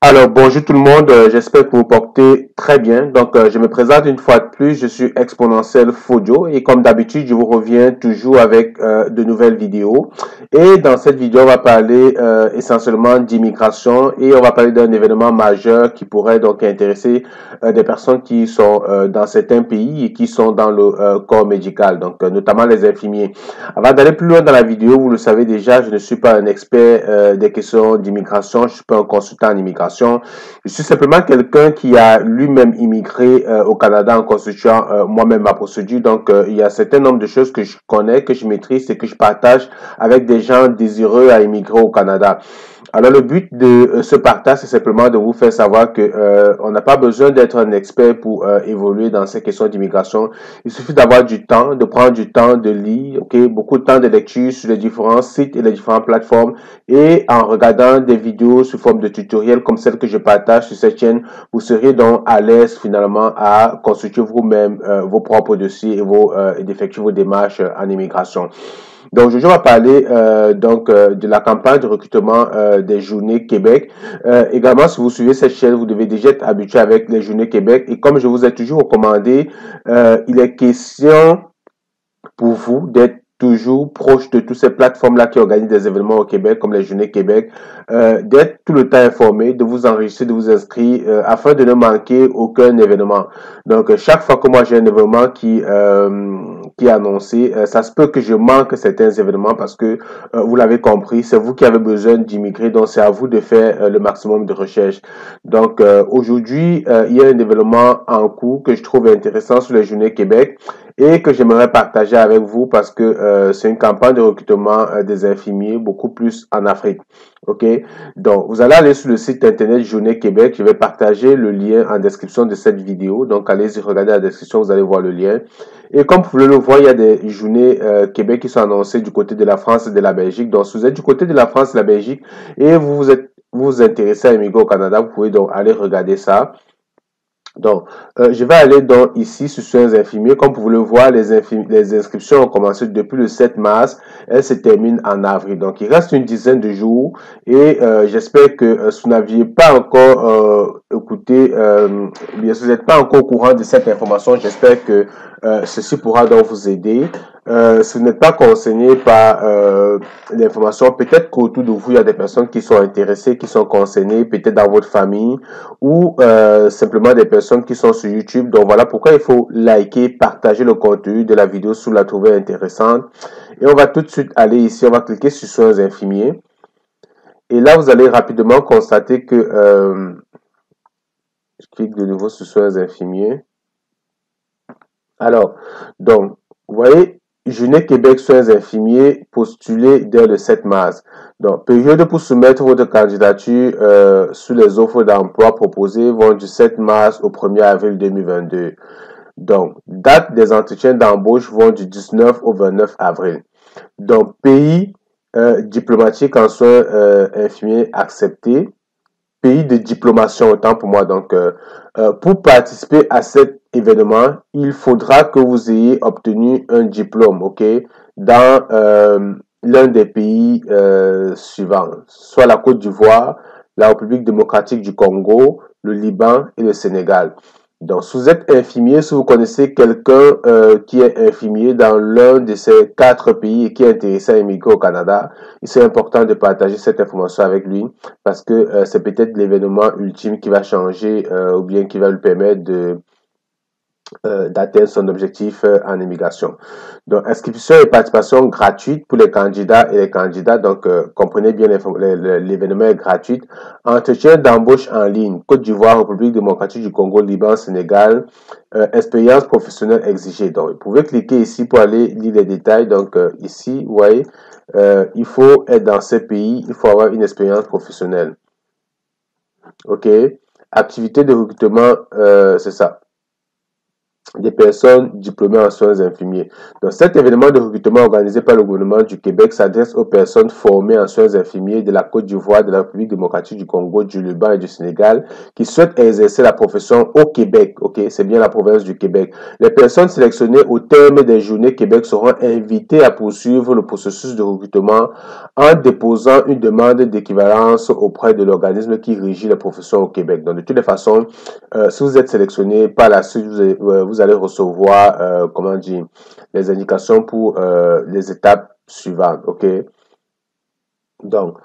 Alors, bonjour tout le monde, j'espère que vous vous portez très bien. Je me présente une fois de plus, je suis Exponentiel Fodio et comme d'habitude, je vous reviens toujours avec de nouvelles vidéos. Et dans cette vidéo, on va parler essentiellement d'immigration et on va parler d'un événement majeur qui pourrait donc intéresser des personnes qui sont dans certains pays et qui sont dans le corps médical, notamment les infirmiers. Avant d'aller plus loin dans la vidéo, vous le savez déjà, je ne suis pas un expert des questions d'immigration, je ne suis pas un consultant en immigration. Je suis simplement quelqu'un qui a lui-même immigré au Canada en constituant moi-même ma procédure. Il y a un certain nombre de choses que je connais, que je maîtrise et que je partage avec des gens désireux à immigrer au Canada. Alors le but de ce partage, c'est simplement de vous faire savoir que on n'a pas besoin d'être un expert pour évoluer dans ces questions d'immigration. Il suffit d'avoir du temps, de prendre du temps de lire, beaucoup de temps de lecture sur les différents sites et les différentes plateformes et en regardant des vidéos sous forme de tutoriels comme celle que je partage sur cette chaîne, vous serez donc à l'aise finalement à constituer vous-même vos propres dossiers et d'effectuer vos démarches en immigration. Donc, aujourd'hui, on va parler de la campagne de recrutement des Journées Québec. Également, si vous suivez cette chaîne, vous devez déjà être habitué avec les Journées Québec. Et comme je vous ai toujours recommandé, il est question pour vous d'être toujours proche de toutes ces plateformes-là qui organisent des événements au Québec, comme les Journées Québec, d'être tout le temps informé, de vous enregistrer, de vous inscrire, afin de ne manquer aucun événement. Chaque fois que moi j'ai un événement qui est annoncé, ça se peut que je manque certains événements parce que, vous l'avez compris, c'est vous qui avez besoin d'immigrer, donc c'est à vous de faire le maximum de recherche. Aujourd'hui, il y a un événement en cours que je trouve intéressant sur les Journées Québec et que j'aimerais partager avec vous parce que c'est une campagne de recrutement des infirmiers beaucoup plus en Afrique. OK? Donc, vous allez aller sur le site internet Journée Québec. Je vais partager le lien en description de cette vidéo. Donc, allez-y, regardez la description, vous allez voir le lien. Et comme vous pouvez le voir, il y a des journées Québec qui sont annoncées du côté de la France et de la Belgique. Donc, si vous êtes du côté de la France et de la Belgique et vous intéressez à immigrer au Canada, vous pouvez donc aller regarder ça. Je vais aller ici sur soins infirmiers. Comme vous le voyez, les inscriptions ont commencé depuis le 7 mars. Elles se terminent en avril. Donc, il reste une dizaine de jours et j'espère que si vous n'aviez pas encore écouté, bien si vous n'êtes pas encore au courant de cette information, j'espère que ceci pourra donc vous aider. Si vous n'êtes pas concerné par l'information, peut-être qu'autour de vous, il y a des personnes qui sont intéressées, qui sont concernées, peut-être dans votre famille ou simplement des personnes qui sont sur YouTube. Donc voilà pourquoi il faut liker, partager le contenu de la vidéo si vous la trouvez intéressante. Et on va tout de suite aller ici, on va cliquer sur soins infirmiers. Et là, vous allez rapidement constater que je clique de nouveau sur soins infirmiers. Alors, vous voyez, Journée Québec soins infirmiers postulé dès le 7 mars. Donc, période pour soumettre votre candidature sous les offres d'emploi proposées vont du 7 mars au 1er avril 2022. Donc, date des entretiens d'embauche vont du 19 au 29 avril. Donc, pays diplomatique en soins infirmiers acceptés. Pays de diplomation, autant pour moi. Pour participer à cet événement, il faudra que vous ayez obtenu un diplôme, OK, dans l'un des pays suivants, soit la Côte d'Ivoire, la République démocratique du Congo, le Liban et le Sénégal. Donc, si vous êtes infirmier, si vous connaissez quelqu'un qui est infirmier dans l'un de ces 4 pays et qui est intéressé à immigrer au Canada, c'est important de partager cette information avec lui parce que c'est peut-être l'événement ultime qui va changer ou bien qui va lui permettre d'atteindre son objectif en immigration. Donc, inscription et participation gratuite pour les candidats et les candidats. Comprenez bien l'événement est gratuit. Entretien d'embauche en ligne. Côte d'Ivoire, République démocratique du Congo, Liban, Sénégal. Expérience professionnelle exigée. Donc, vous pouvez cliquer ici pour aller lire les détails. Ici, vous voyez, il faut être dans ces pays, il faut avoir une expérience professionnelle. OK. Activité de recrutement, c'est ça. des personnes diplômées en soins infirmiers. Donc, cet événement de recrutement organisé par le gouvernement du Québec s'adresse aux personnes formées en soins infirmiers de la Côte d'Ivoire, de la République démocratique du Congo, du Liban et du Sénégal qui souhaitent exercer la profession au Québec. Ok, c'est bien la province du Québec. Les personnes sélectionnées au terme des journées Québec seront invitées à poursuivre le processus de recrutement en déposant une demande d'équivalence auprès de l'organisme qui régit la profession au Québec. Donc, de toutes les façons, si vous êtes sélectionné, par la suite, vous allez recevoir, comment dire, les indications pour les étapes suivantes. OK? Donc,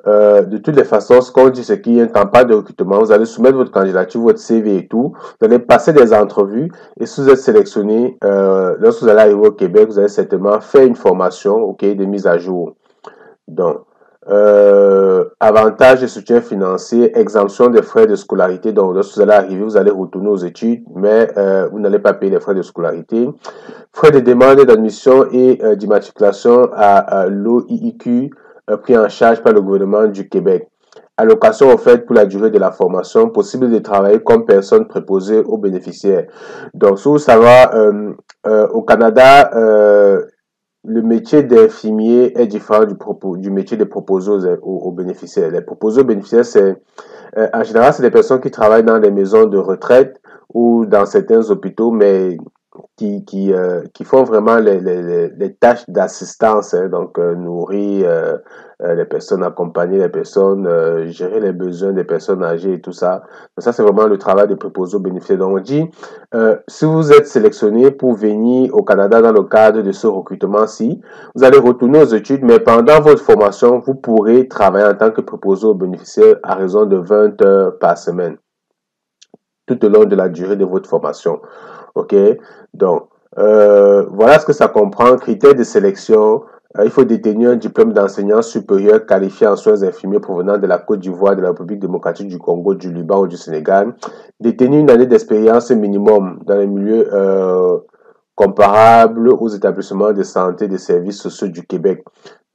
de toutes les façons, ce qu'on dit, c'est qu'il y a une campagne de recrutement. Vous allez soumettre votre candidature, votre CV et tout. Vous allez passer des entrevues. Et si vous êtes sélectionné, lorsque vous allez arriver au Québec, vous allez certainement faire une formation, OK, de mise à jour. Donc, avantages et soutien financier, exemption des frais de scolarité. Donc, lorsque vous allez arriver, vous allez retourner aux études, mais vous n'allez pas payer les frais de scolarité. Frais de demande d'admission et d'immatriculation à l'OIIQ pris en charge par le gouvernement du Québec. Allocation offerte pour la durée de la formation, possible de travailler comme personne préposée aux bénéficiaires. Donc, si vous savez, au Canada, le métier d'infirmier est différent du métier de proposé aux bénéficiaires. Les proposés aux bénéficiaires, c'est en général, c'est des personnes qui travaillent dans des maisons de retraite ou dans certains hôpitaux, mais qui font vraiment les tâches d'assistance, hein, donc nourrir les personnes, accompagner les personnes, gérer les besoins des personnes âgées et tout ça. Donc ça, c'est vraiment le travail des préposés aux bénéficiaires. Donc on dit, si vous êtes sélectionné pour venir au Canada dans le cadre de ce recrutement-ci, vous allez retourner aux études, mais pendant votre formation, vous pourrez travailler en tant que préposé aux bénéficiaires à raison de 20 heures par semaine, tout au long de la durée de votre formation. OK? Donc, voilà ce que ça comprend. Critères de sélection. Il faut détenir un diplôme d'enseignant supérieur qualifié en soins infirmiers provenant de la Côte d'Ivoire, de la République démocratique du Congo, du Liban ou du Sénégal. Détenir une année d'expérience minimum dans les milieux comparables aux établissements de santé et des services sociaux du Québec.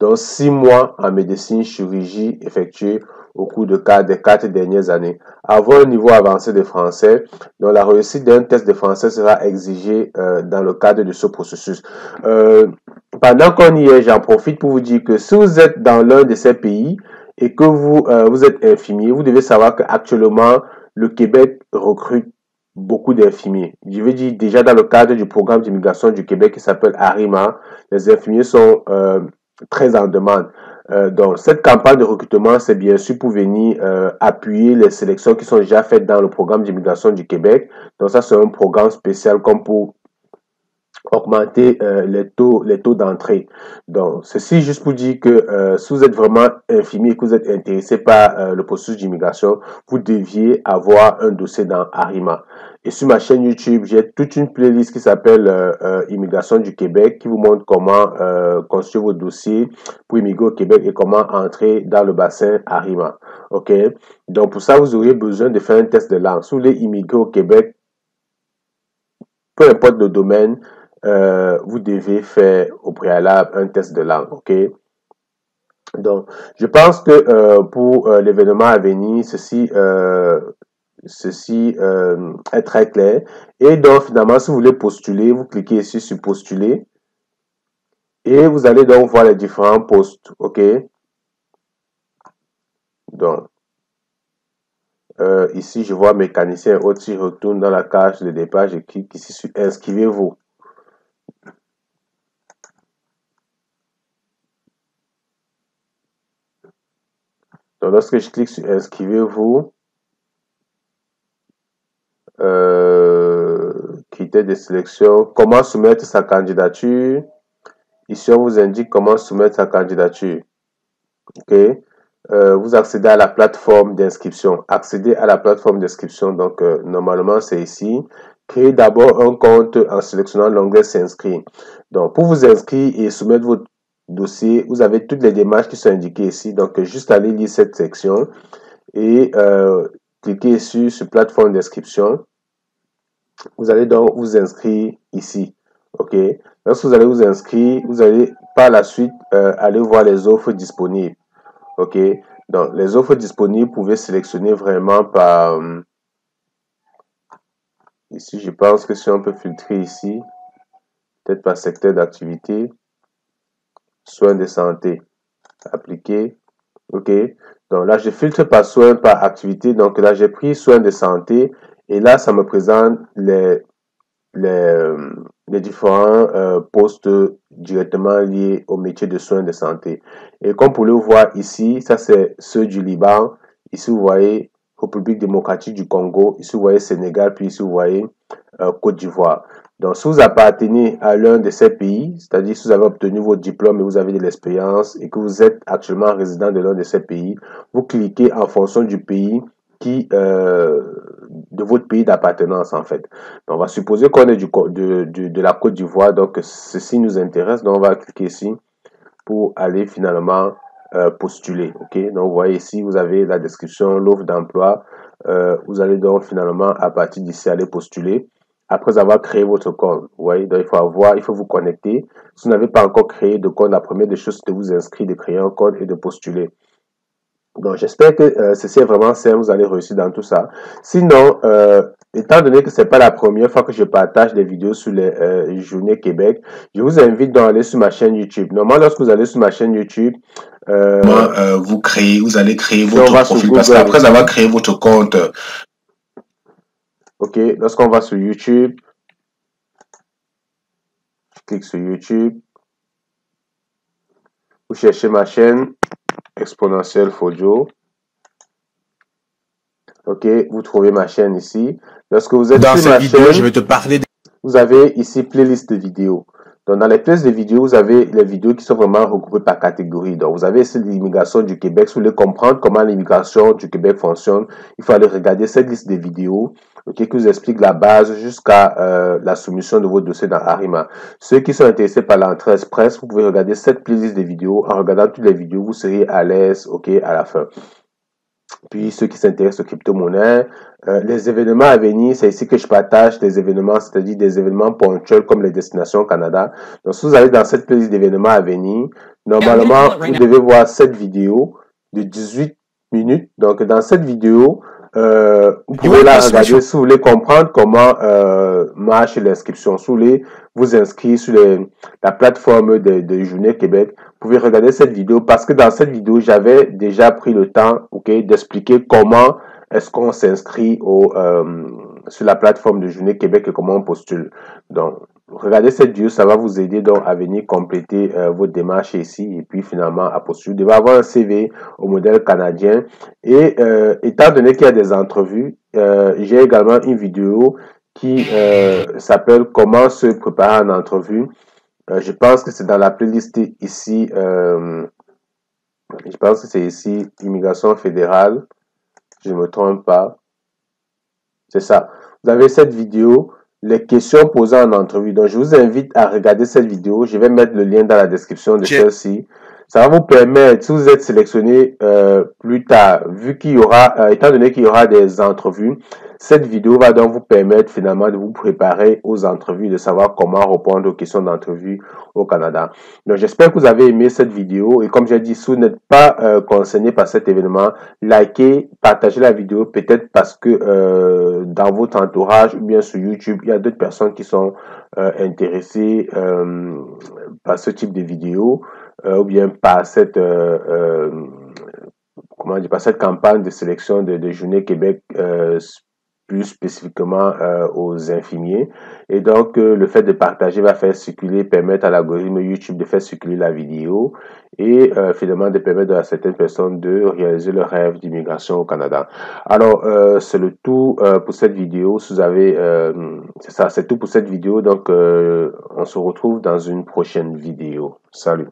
Donc, 6 mois en médecine, chirurgie effectuée au cours des 4 dernières années. Avoir un niveau avancé de français, dont la réussite d'un test de français sera exigée dans le cadre de ce processus. Pendant qu'on y est, j'en profite pour vous dire que si vous êtes dans l'un de ces pays et que vous êtes infirmier, vous devez savoir qu'actuellement, le Québec recrute beaucoup d'infirmiers. Je veux dire, déjà dans le cadre du programme d'immigration du Québec qui s'appelle ARIMA, les infirmiers sont très en demande. Donc, cette campagne de recrutement, c'est bien sûr pour venir appuyer les sélections qui sont déjà faites dans le programme d'immigration du Québec. Donc, ça, c'est un programme spécial comme pour augmenter les taux d'entrée. Donc, ceci juste pour dire que si vous êtes vraiment infirmier et que vous êtes intéressé par le processus d'immigration, vous deviez avoir un dossier dans ARIMA. Et sur ma chaîne YouTube, j'ai toute une playlist qui s'appelle Immigration du Québec qui vous montre comment construire votre dossier pour immigrer au Québec et comment entrer dans le bassin ARIMA. OK? Donc, pour ça, vous auriez besoin de faire un test de langue. Si vous voulez immigrer au Québec, peu importe le domaine, vous devez faire au préalable un test de langue, ok? Donc, je pense que pour l'événement à venir, ceci est très clair. Et donc, finalement, si vous voulez postuler, vous cliquez ici sur postuler et vous allez donc voir les différents postes, ok? Donc, ici, je vois mécanicien et autres. Si je retourne dans la case de départ, je clique ici sur inscrivez-vous. Donc, lorsque je clique sur inscrivez-vous, critères de sélection, comment soumettre sa candidature. Ici, on vous indique comment soumettre sa candidature. OK? Vous accédez à la plateforme d'inscription. Accéder à la plateforme d'inscription, donc normalement, c'est ici. Créez d'abord un compte en sélectionnant l'onglet s'inscrire. Donc, pour vous inscrire et soumettre votre dossier, vous avez toutes les démarches qui sont indiquées ici. Donc, juste aller lire cette section et cliquez sur plateforme d'inscription. Vous allez donc vous inscrire ici. OK? Lorsque vous allez vous inscrire, vous allez par la suite aller voir les offres disponibles. OK? Donc, les offres disponibles, vous pouvez sélectionner vraiment Ici, je pense que si on peut filtrer ici, peut-être par secteur d'activité, soins de santé, appliquer, ok. Donc là, je filtre par soins, par activité. Donc là, j'ai pris soins de santé et là, ça me présente les, les différents postes directement liés au métier de soins de santé. Et comme vous pouvez le voir ici, ça c'est ceux du Liban. Ici, vous voyez République démocratique du Congo. Ici, vous voyez Sénégal. Puis ici, vous voyez Côte d'Ivoire. Donc, si vous appartenez à l'un de ces pays, c'est-à-dire si vous avez obtenu votre diplôme et vous avez de l'expérience et que vous êtes actuellement résident de l'un de ces pays, vous cliquez en fonction du pays de votre pays d'appartenance en fait. Donc, on va supposer qu'on est de la Côte d'Ivoire, donc ceci nous intéresse. Donc, on va cliquer ici pour aller finalement postuler. Ok, donc vous voyez ici, vous avez la description, l'offre d'emploi. Vous allez donc finalement à partir d'ici aller postuler. Après avoir créé votre compte, vous voyez, donc il faut vous connecter. Si vous n'avez pas encore créé de compte, la première des choses, c'est de vous inscrire, de créer un compte et de postuler. Donc, j'espère que ceci est vraiment simple, vous allez réussir dans tout ça. Sinon, étant donné que c'est pas la première fois que je partage des vidéos sur les journées Québec, je vous invite donc à aller sur ma chaîne YouTube. Normalement, lorsque vous allez sur ma chaîne YouTube, vous allez créer votre profil parce qu'après avoir créé votre compte, ok, lorsqu'on va sur YouTube, je clique sur YouTube, vous cherchez ma chaîne Exponentiel Fojo. Ok, vous trouvez ma chaîne ici. Lorsque vous êtes sur ma chaîne, je vais te parler. Vous avez ici playlist de vidéos. Donc, dans les playlists de vidéos, vous avez les vidéos qui sont vraiment regroupées par catégorie. Donc, vous avez ici l'immigration du Québec. Si vous voulez comprendre comment l'immigration du Québec fonctionne, il faut aller regarder cette liste de vidéos, qui vous explique la base jusqu'à la soumission de votre dossier dans Arima. Ceux qui sont intéressés par l'entrée express, vous pouvez regarder cette playlist de vidéos. En regardant toutes les vidéos, vous serez à l'aise, ok, à la fin. Puis ceux qui s'intéressent aux crypto-monnaies, les événements à venir, c'est ici que je partage des événements, c'est-à-dire des événements ponctuels comme les destinations Canada. Donc, si vous allez dans cette playlist d'événements à venir, normalement, vous devez voir cette vidéo de 18 minutes. Donc, dans cette vidéo, vous pouvez la regarder si vous voulez comprendre comment marche l'inscription. Si vous voulez vous inscrire sur la plateforme de Journée Québec, vous pouvez regarder cette vidéo parce que dans cette vidéo, j'avais déjà pris le temps, d'expliquer comment est-ce qu'on s'inscrit sur la plateforme de Journée Québec et comment on postule. Donc, regardez cette vidéo, ça va vous aider donc à venir compléter votre démarche ici et puis finalement à postuler. Vous devez avoir un CV au modèle canadien et étant donné qu'il y a des entrevues, j'ai également une vidéo qui s'appelle Comment se préparer en entrevue. Je pense que c'est dans la playlist ici. Je pense que c'est ici Immigration fédérale. Je ne me trompe pas. C'est ça. Vous avez cette vidéo, les questions posées en entrevue. Donc, je vous invite à regarder cette vidéo. Je vais mettre le lien dans la description de celle-ci. Ça va vous permettre, si vous êtes sélectionné plus tard, vu qu'il y aura, étant donné qu'il y aura des entrevues, cette vidéo va donc vous permettre finalement de vous préparer aux entrevues, de savoir comment répondre aux questions d'entrevue au Canada. Donc, j'espère que vous avez aimé cette vidéo. Et comme j'ai dit, si vous n'êtes pas concerné par cet événement, likez, partagez la vidéo, peut-être parce que dans votre entourage ou bien sur YouTube, il y a d'autres personnes qui sont intéressées par ce type de vidéo ou bien par cette comment dire, par cette campagne de sélection de Journée Québec plus spécifiquement aux infirmiers. Et donc, le fait de partager va faire circuler, permettre à l'algorithme YouTube de faire circuler la vidéo et finalement de permettre à certaines personnes de réaliser leur rêve d'immigration au Canada. Alors, c'est le tout pour cette vidéo. Si vous avez, c'est ça, c'est tout pour cette vidéo. Donc, on se retrouve dans une prochaine vidéo. Salut.